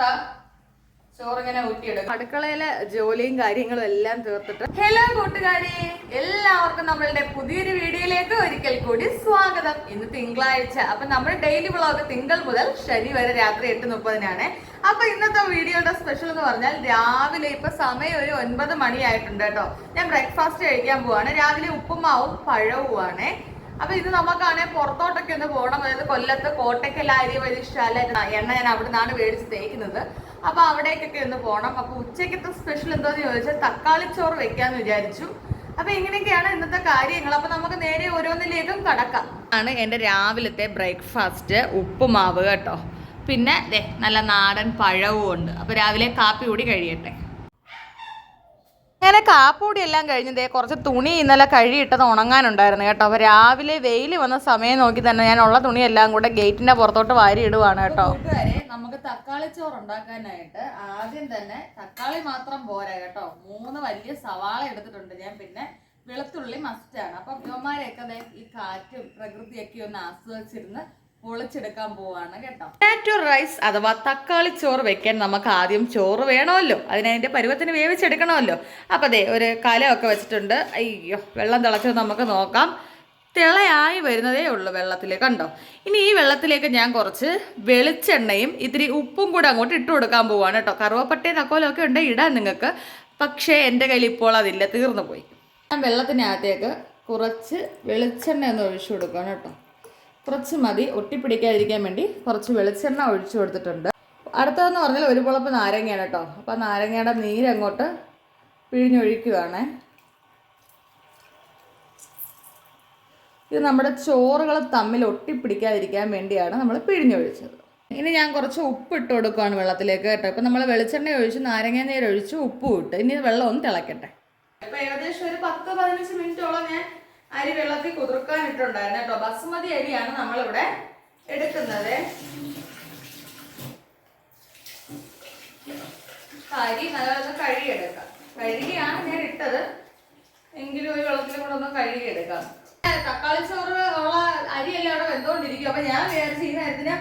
അതിനകത്തോട്ടാ ചോറിങ്ങനെ ഊറ്റിയെടുക്കും. അടുക്കളയിലെ ജോലിയും കാര്യങ്ങളും എല്ലാം തീർത്തിട്ട് ഹലോ കൂട്ടുകാരെ, എല്ലാവർക്കും നമ്മളുടെ പുതിയൊരു വീഡിയോയിലേക്ക് ഒരിക്കൽ കൂടി സ്വാഗതം. ഇന്ന് തിങ്കളാഴ്ച. അപ്പൊ നമ്മുടെ ഡെയിലി വ്ളോഗ് തിങ്കൾ മുതൽ ശനി വരെ രാത്രി 8:30 അപ്പൊ ഇന്നത്തെ വീഡിയോയുടെ സ്പെഷ്യൽ എന്ന് പറഞ്ഞാൽ രാവിലെ ഇപ്പൊ സമയം ഒരു 9 മണിയായിട്ടുണ്ട് കേട്ടോ. ഞാൻ ബ്രേക്ക്ഫാസ്റ്റ് കഴിക്കാൻ പോവാണ്. രാവിലെ ഉപ്പുമാവും പഴവുമാണ്. അപ്പൊ ഇത് നമുക്കാണെ പുറത്തോട്ടൊക്കെ ഒന്ന് പോകണം. അതായത് കൊല്ലത്ത് കോട്ടയ്ക്കൽ അരി വരിശാല എണ്ണ ഞാൻ അവിടെ നിന്നാണ് മേടിച്ച് തേക്കുന്നത്. അപ്പൊ അവിടേക്കൊക്കെ ഒന്ന് പോകണം. അപ്പൊ ഉച്ചക്കത്തെ സ്പെഷ്യൽ എന്താന്ന് ചോദിച്ചാൽ തക്കാളി ചോറ് വെക്കാന്ന് വിചാരിച്ചു. അപ്പൊ ഇങ്ങനെയൊക്കെയാണ് ഇന്നത്തെ കാര്യങ്ങൾ. അപ്പൊ നമുക്ക് നേരെ ഓരോന്നിലേക്കും കടക്കാം. ആണ് എന്റെ രാവിലത്തെ ബ്രേക്ക്ഫാസ്റ്റ്, ഉപ്പുമാവ് കേട്ടോ. പിന്നെ നല്ല നാടൻ പഴവും ഉണ്ട്. അപ്പൊ രാവിലെ കാപ്പി കൂടി കഴിയട്ടെ. അങ്ങനെ കാപ്പൂടി എല്ലാം കഴിഞ്ഞതേ കുറച്ച് തുണി ഇന്നലെ കഴുകിയിട്ടത് ഉണങ്ങാനുണ്ടായിരുന്നു കേട്ടോ. അപ്പോൾ രാവിലെ വെയിൽ വന്ന സമയം നോക്കി തന്നെ ഞാൻ ഉള്ള തുണി എല്ലാം കൂടെ ഗേറ്റിന്റെ പുറത്തോട്ട് വാരി ഇടുവാണ് കേട്ടോ. കൂട്ടുകാരെ, നമുക്ക് തക്കാളി ചോറ് ഉണ്ടാക്കാനായിട്ട് ആദ്യം തന്നെ തക്കാളി മാത്രം പോരാ കേട്ടോ. 3 വലിയ സവാള എടുത്തിട്ടുണ്ട് ഞാൻ. പിന്നെ വെളുത്തുള്ളി മസ്റ്റാണ്. അപ്പം ഇവന്മാരെയൊക്കെ ഈ കാറ്റും പ്രകൃതിയൊക്കെ ഒന്ന് ആസ്വദിച്ചിരുന്ന് പൊളിച്ചെടുക്കാൻ പോവാണ് കേട്ടോ. ടൊമാറ്റോ റൈസ് അഥവാ തക്കാളി ചോറ് വെക്കാൻ നമുക്ക് ആദ്യം ചോറ് വേണമല്ലോ. അതിന്റെ പരുവത്തിന് വേവിച്ചെടുക്കണമല്ലോ. അപ്പൊ ഒരു കലമൊക്കെ വെച്ചിട്ടുണ്ട്. അയ്യോ, വെള്ളം തിളച്ചത് നമുക്ക് നോക്കാം. തിളയായി വരുന്നതേ ഉള്ളൂ വെള്ളത്തിൽ, കണ്ടോ. ഇനി ഈ വെള്ളത്തിലേക്ക് ഞാൻ കുറച്ച് വെളിച്ചെണ്ണയും ഇത്തിരി ഉപ്പും കൂടെ അങ്ങോട്ട് ഇട്ട് കൊടുക്കാൻ പോവാണ് കേട്ടോ. കറുവപ്പട്ടയും തക്കോലും ഒക്കെ ഉണ്ട് ഇടാൻ നിങ്ങൾക്ക്. പക്ഷേ എൻ്റെ കയ്യിൽ ഇപ്പോൾ അതില്ല, തീർന്നു പോയി. ഞാൻ വെള്ളത്തിനകത്തേക്ക് കുറച്ച് വെളിച്ചെണ്ണ ഒന്ന് ഒഴിച്ചു കൊടുക്കണം കേട്ടോ. കുറച്ച് മതി, ഒട്ടിപ്പിടിക്കാതിരിക്കാൻ വേണ്ടി കുറച്ച് വെളിച്ചെണ്ണ ഒഴിച്ചു കൊടുത്തിട്ടുണ്ട്. അടുത്തതെന്ന് പറഞ്ഞാൽ ഒരു പുളപ്പ് നാരങ്ങയാണ് കേട്ടോ. അപ്പോൾ നാരങ്ങയുടെ നീരങ്ങോട്ട് പിഴിഞ്ഞൊഴിക്കുകയാണ്. ഇത് നമ്മുടെ ചോറുകൾ തമ്മിൽ ഒട്ടിപ്പിടിക്കാതിരിക്കാൻ വേണ്ടിയാണ് നമ്മൾ പിഴിഞ്ഞൊഴിച്ചത്. ഇനി ഞാൻ കുറച്ച് ഉപ്പ് ഇട്ട് കൊടുക്കുകയാണ് വെള്ളത്തിലേക്ക് കേട്ടോ. ഇപ്പം നമ്മൾ വെളിച്ചെണ്ണ ഒഴിച്ച് നാരങ്ങ നീര് ഒഴിച്ച് ഉപ്പും ഇട്ട് ഇനി വെള്ളം ഒന്ന് തിളക്കട്ടെ. ഇപ്പം ഏകദേശം ഒരു 10-15 മിനിറ്റോളം ഞാൻ അരി വെള്ളത്തിൽ കുതിർക്കാനിട്ടുണ്ടായിരുന്നു കേട്ടോ. ബസുമതി അരിയാണ് നമ്മളിവിടെ എടുക്കുന്നത്. അരി നല്ലതൊന്ന് കഴുകിയെടുക്കാം. കഴുകിയാണ് ഞാൻ ഇട്ടത്, എങ്കിലും ഒരു വെള്ളത്തിൽ കൂടെ ഒന്ന് കഴുകിയെടുക്കാം. തക്കാളി ചോറ് ഉള്ള അരിയെല്ലാം അവിടെ വെന്തുകൊണ്ടിരിക്കും. അപ്പൊ ഞാൻ വിചാരിച്ചു ഈ നേരത്തിന്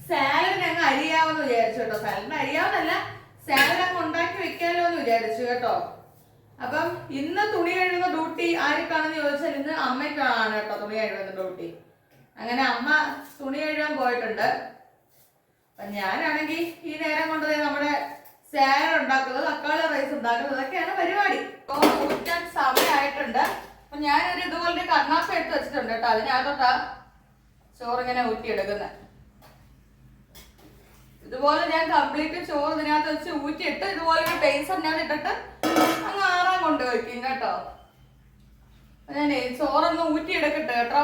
സാലഡിന് അങ്ങ് അരിയാവെന്ന് വിചാരിച്ചു കേട്ടോ. സാലഡിന് അരിയാവുന്നല്ല, സാലഡ് അങ്ങ് ഉണ്ടാക്കി വെക്കാമല്ലോ എന്ന് വിചാരിച്ചു കേട്ടോ. അപ്പം ഇന്ന് തുണി കഴുകുന്ന ഡ്യൂട്ടി ആർക്കാണെന്ന് ചോദിച്ചാൽ ഇന്ന് അമ്മയ്ക്കാണ് കേട്ടോ തുണി കഴുകുന്ന ഡ്യൂട്ടി. അങ്ങനെ അമ്മ തുണി കഴുകാൻ പോയിട്ടുണ്ട്. അപ്പൊ ഞാനാണെങ്കിൽ ഈ നേരം കൊണ്ട് നമ്മുടെ സാലഡ് ഉണ്ടാക്കുന്നത്, തക്കാളി റൈസ് ഉണ്ടാക്കുന്നത്, അതൊക്കെയാണ് പരിപാടി. ഊറ്റാൻ സമയമായിട്ടുണ്ട്. അപ്പൊ ഞാനൊരു ഇതുപോലെ കണ്ണാപ്പ എടുത്ത് വെച്ചിട്ടുണ്ട് കേട്ടോ. അതിനകത്തോട്ടാ ചോറിങ്ങനെ ഊറ്റിയെടുക്കുന്നത്. ഇതുപോലെ ഞാൻ കംപ്ലീറ്റ് ചോറ് ഇതിനകത്ത് വെച്ച് ഊറ്റിയിട്ട് ഇതുപോലെ ഒരു ബേസറിനകത്ത് ഇട്ടിട്ട് അങ്ങ് ആറാൻ കൊണ്ടുവയ്ക്കും കേട്ടോ. ഞാൻ ചോറൊന്ന് ഊറ്റിയെടുക്കട്ടെ കേട്ടോ.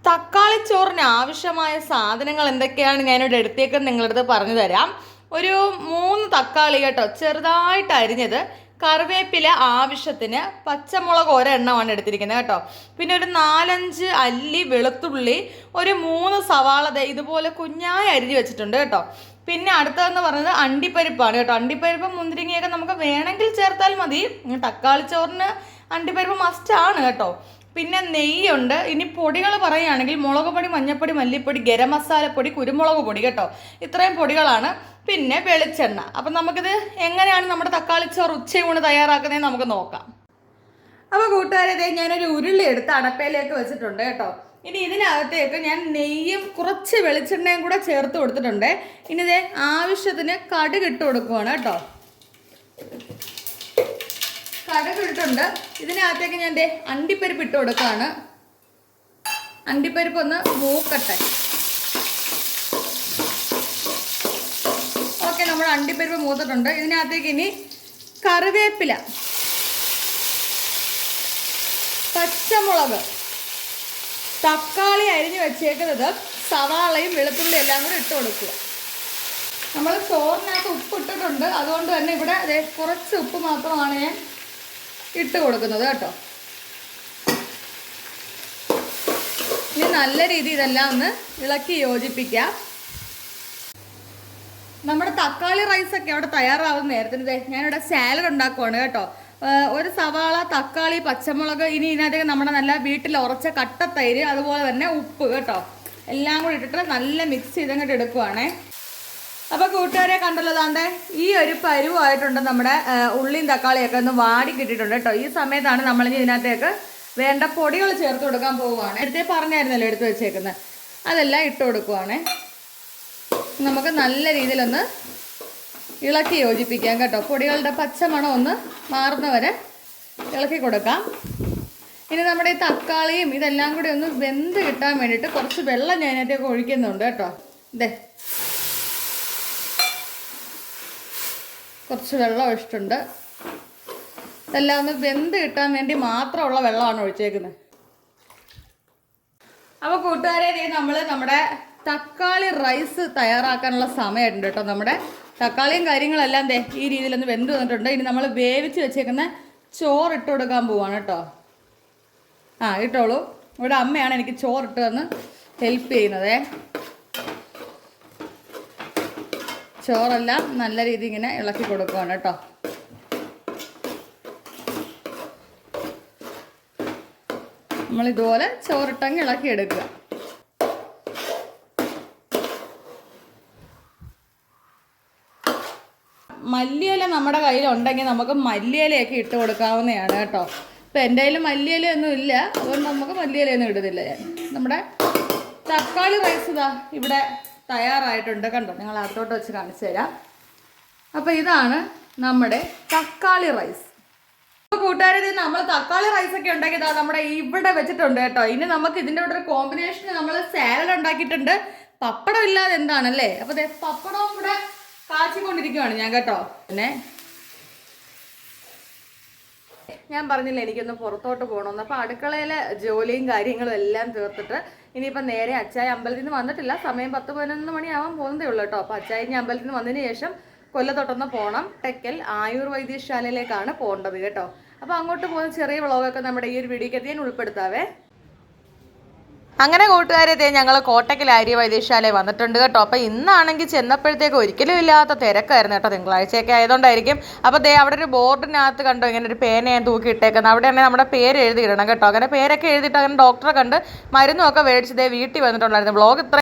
തക്കാളി ചോറിന് ആവശ്യമായ സാധനങ്ങൾ എന്തൊക്കെയാണ് ഞാനിവിടെ എടുത്തേക്കെന്ന് നിങ്ങളടുത്ത് പറഞ്ഞു തരാം. ഒരു 3 തക്കാളി കേട്ടോ, ചെറുതായിട്ട് അരിഞ്ഞത്. കറിവേപ്പില ആവശ്യത്തിന്. പച്ചമുളക് ഒരെണ്ണമാണ് എടുത്തിരിക്കുന്നത് കേട്ടോ. പിന്നെ ഒരു 4-5 അല്ലി വെളുത്തുള്ളി, ഒരു 3 സവാള ഇതുപോലെ കുഞ്ഞായി അരിഞ്ഞ് വെച്ചിട്ടുണ്ട് കേട്ടോ. പിന്നെ അടുത്തതെന്ന് പറയുന്നത് അണ്ടിപ്പരിപ്പാണ് കേട്ടോ. അണ്ടിപ്പരിപ്പ് മുന്തിരിങ്ങയൊക്കെ നമുക്ക് വേണമെങ്കിൽ ചേർത്താൽ മതി. തക്കാളി ചോറിന് അണ്ടിപ്പരിപ്പ് മസ്റ്റാണ് കേട്ടോ. പിന്നെ നെയ്യുണ്ട്. ഇനി പൊടികൾ പറയുകയാണെങ്കിൽ മുളക് പൊടി, മഞ്ഞൾപ്പൊടി, മല്ലിപ്പൊടി, ഗരം മസാലപ്പൊടി, കുരുമുളക് പൊടി കേട്ടോ. ഇത്രയും പൊടികളാണ്. പിന്നെ വെളിച്ചെണ്ണ. അപ്പം നമുക്കിത് എങ്ങനെയാണ് നമ്മുടെ തക്കാളിച്ചോറ് ഉച്ചയൂണ് തയ്യാറാക്കുന്നതെന്ന് നമുക്ക് നോക്കാം. അപ്പോൾ കൂട്ടുകാരെ, ഞാനൊരു ഉരുളി എടുത്ത് അടപ്പയിലേക്ക് വെച്ചിട്ടുണ്ട് കേട്ടോ. ഇനി ഇതിനകത്തേക്ക് ഞാൻ നെയ്യും കുറച്ച് വെളിച്ചെണ്ണയും കൂടെ ചേർത്ത് കൊടുത്തിട്ടുണ്ട്. ഇനി ആവശ്യത്തിന് കടുക് ഇട്ട് കൊടുക്കുവാണ് കേട്ടോ. കടുക് ഇട്ടിട്ടുണ്ട്. ഇതിനകത്തേക്ക് ഞാൻ അണ്ടിപ്പരിപ്പ് ഇട്ട് കൊടുക്കുകയാണ്. അണ്ടിപ്പരിപ്പ് ഒന്ന് മൂക്കട്ടെ. ഓക്കെ, നമ്മൾ അണ്ടിപ്പരിപ്പ് മൂത്തിട്ടുണ്ട്. ഇതിനകത്തേക്ക് ഇനി കറിവേപ്പില, പച്ചമുളക്, തക്കാളി അരിഞ്ഞ് വെച്ചേക്കുന്നത്, സവാളയും വെളുത്തുള്ളി എല്ലാം കൂടെ ഇട്ട് കൊടുക്കുക. നമ്മൾ ചോറിനകത്ത് ഉപ്പ് ഇട്ടിട്ടുണ്ട്. അതുകൊണ്ട് തന്നെ ഇവിടെ കുറച്ച് ഉപ്പ് മാത്രമാണ് ഞാൻ ഇട്ട് കൊടുക്കുന്നത് കേട്ടോ. ഇനി നല്ല രീതിയിൽ ഇതെല്ലാം ഒന്ന് ഇളക്കി യോജിപ്പിക്കാം. നമ്മുടെ തക്കാളി റൈസൊക്കെ അവിടെ തയ്യാറാവുന്ന നേരത്തിന് ഞാനിവിടെ സാലഡ് ഉണ്ടാക്കുവാണ് കേട്ടോ. ഒരു സവാള, തക്കാളി, പച്ചമുളക്, ഇനി ഇതിനകത്തേക്ക് നമ്മുടെ നല്ല വീട്ടിൽ ഉറച്ച കട്ടത്തൈര്, അതുപോലെ തന്നെ ഉപ്പ് കേട്ടോ, എല്ലാം കൂടി ഇട്ടിട്ട് നല്ല മിക്സ് ചെയ്തങ്ങോട്ട് എടുക്കുവാണേ. അപ്പോൾ കൂട്ടുകാരെ കണ്ടല്ലോ, താണ്ടേ ഈ ഒരു പരുവായിട്ടുണ്ട്. നമ്മുടെ ഉള്ളിയും തക്കാളിയൊക്കെ ഒന്ന് വാടി കിട്ടിയിട്ടുണ്ട് കേട്ടോ. ഈ സമയത്താണ് നമ്മളിനി ഇതിനകത്തേക്ക് വേണ്ട പൊടികൾ ചേർത്ത് കൊടുക്കാൻ പോവുകയാണ്. നേരത്തെ പറഞ്ഞായിരുന്നല്ലോ എടുത്ത് വെച്ചേക്കുന്നത്, അതെല്ലാം ഇട്ട് കൊടുക്കുവാണ്. നമുക്ക് നല്ല രീതിയിലൊന്ന് ഇളക്കി യോജിപ്പിക്കാം കേട്ടോ. പൊടികളുടെ പച്ചമണം ഒന്ന് മാറുന്നവരെ ഇളക്കി കൊടുക്കാം. ഇനി നമ്മുടെ ഈ തക്കാളിയും ഇതെല്ലാം കൂടി ഒന്ന് വെന്ത് കിട്ടാൻ വേണ്ടിയിട്ട് കുറച്ച് വെള്ളം ഞാൻ അതിനകത്തേക്ക് ഒഴിക്കുന്നുണ്ട് കേട്ടോ. ഇതേ കുറച്ച് വെള്ളം ഒഴിച്ചിട്ടുണ്ട്. ഇതെല്ലാം ഒന്ന് വെന്ത് കിട്ടാൻ വേണ്ടി മാത്രമുള്ള വെള്ളമാണ് ഒഴിച്ചേക്കുന്നത്. അപ്പോൾ കൂട്ടുകാരെ, നമ്മുടെ തക്കാളി റൈസ് തയ്യാറാക്കാനുള്ള സമയമായിട്ടുണ്ട് കേട്ടോ. നമ്മുടെ തക്കാളിയും കാര്യങ്ങളെല്ലാം ഈ രീതിയിലൊന്ന് വെന്ത് വന്നിട്ടുണ്ട്. ഇനി നമ്മൾ വേവിച്ച് വെച്ചേക്കുന്ന ചോറ് ഇട്ട് കൊടുക്കാൻ പോവാണ് കേട്ടോ. ഇട്ടോളൂ. ഇവിടെ അമ്മയാണ് എനിക്ക് ചോറിട്ട് വന്ന് ഹെൽപ്പ് ചെയ്യുന്നത്. ചോറെല്ലാം നല്ല രീതിയിൽ ഇങ്ങനെ ഇളക്കി കൊടുക്കുവാണ് കേട്ടോ. നമ്മളിതുപോലെ ചോറിട്ടങ്ങ് ഇളക്കി എടുക്കുക. മല്ലിയില നമ്മുടെ കയ്യിലുണ്ടെങ്കിൽ നമുക്ക് മല്ലിയിലയൊക്കെ ഇട്ട് കൊടുക്കാവുന്നതാണ് കേട്ടോ. ഇപ്പം എൻ്റെ കയ്യിൽ മല്ലിയിലയൊന്നും ഇല്ല, അതുകൊണ്ട് നമുക്ക് മല്ലിയിലയൊന്നും ഇടുന്നില്ല ഞാൻ. നമ്മുടെ തക്കാളി റൈസ് ഇതാ ഇവിടെ തയ്യാറായിട്ടുണ്ട് കണ്ടോ. നിങ്ങൾ അകത്തോട്ട് വെച്ച് കാണിച്ചു തരാം. അപ്പോൾ ഇതാണ് നമ്മുടെ തക്കാളി റൈസ്. അപ്പോൾ കൂട്ടുകാരെ, നമ്മൾ തക്കാളി റൈസൊക്കെ ഉണ്ടാക്കിയതാ നമ്മുടെ ഇവിടെ വെച്ചിട്ടുണ്ട് കേട്ടോ. ഇനി നമുക്ക് ഇതിൻ്റെ കൂടെ ഒരു കോമ്പിനേഷന് നമ്മൾ സാലഡ് ഉണ്ടാക്കിയിട്ടുണ്ട്. പപ്പടം ഇല്ലാതെ എന്താണല്ലേ. അപ്പോൾ പപ്പടവും കൂടെ കാച്ചിക്കൊണ്ടിരിക്കുകയാണ് ഞാൻ കേട്ടോ. പിന്നെ ഞാൻ പറഞ്ഞില്ല എനിക്കൊന്ന് പുറത്തോട്ട് പോകണമെന്ന്. അപ്പോൾ അടുക്കളയിലെ ജോലിയും കാര്യങ്ങളും എല്ലാം തീർത്തിട്ട് ഇനിയിപ്പോൾ നേരെ അച്ചായ അമ്പലത്തിൽ നിന്ന് വന്നിട്ടില്ല. സമയം 10-11 മണിയാവാൻ പോകുന്നതേ ഉള്ളൂ കേട്ടോ. അപ്പോൾ അച്ചായ അമ്പലത്തിൽ നിന്ന് വന്നതിന് ശേഷം കൊല്ലത്തൊട്ടൊന്ന് പോകണം. ടെക്കൽ ആയുർ വൈദ്യശാലയിലേക്കാണ് പോകേണ്ടത് കേട്ടോ. അപ്പോൾ അങ്ങോട്ട് പോകുന്ന ചെറിയ വ്ളോഗൊക്കെ നമ്മുടെ ഈ ഒരു വീഡിയോയ്ക്ക് ഞാൻ ഉൾപ്പെടുത്താവേ. അങ്ങനെ കൂട്ടുകാരെ, ഞങ്ങൾ കോട്ടയ്ക്കൽ ആര്യ വൈദ്യശാലയിൽ വന്നിട്ടുണ്ട് കേട്ടോ. അപ്പോൾ ഇന്നാണെങ്കിൽ ചെന്നപ്പോഴത്തേക്ക് ഒരിക്കലും ഇല്ലാത്ത തിരക്കായിരുന്നു കേട്ടോ. തിങ്കളാഴ്ചയൊക്കെ ആയതുകൊണ്ടായിരിക്കും. അപ്പോൾ അവിടെ ഒരു ബോർഡിനകത്ത് കണ്ടോ ഇങ്ങനെ ഒരു പേന ഞാൻ തൂക്കി ഇട്ടേക്കുന്നത്. അവിടെ തന്നെ നമ്മുടെ പേര് എഴുതിയിടണം കേട്ടോ. അങ്ങനെ പേരൊക്കെ എഴുതിയിട്ട് അങ്ങനെ ഡോക്ടറെ കണ്ട് മരുന്നുമൊക്കെ മേടിച്ച് വീട്ടിൽ വന്നിട്ടുണ്ടായിരുന്നു. വ്ളോഗ് ഇത്ര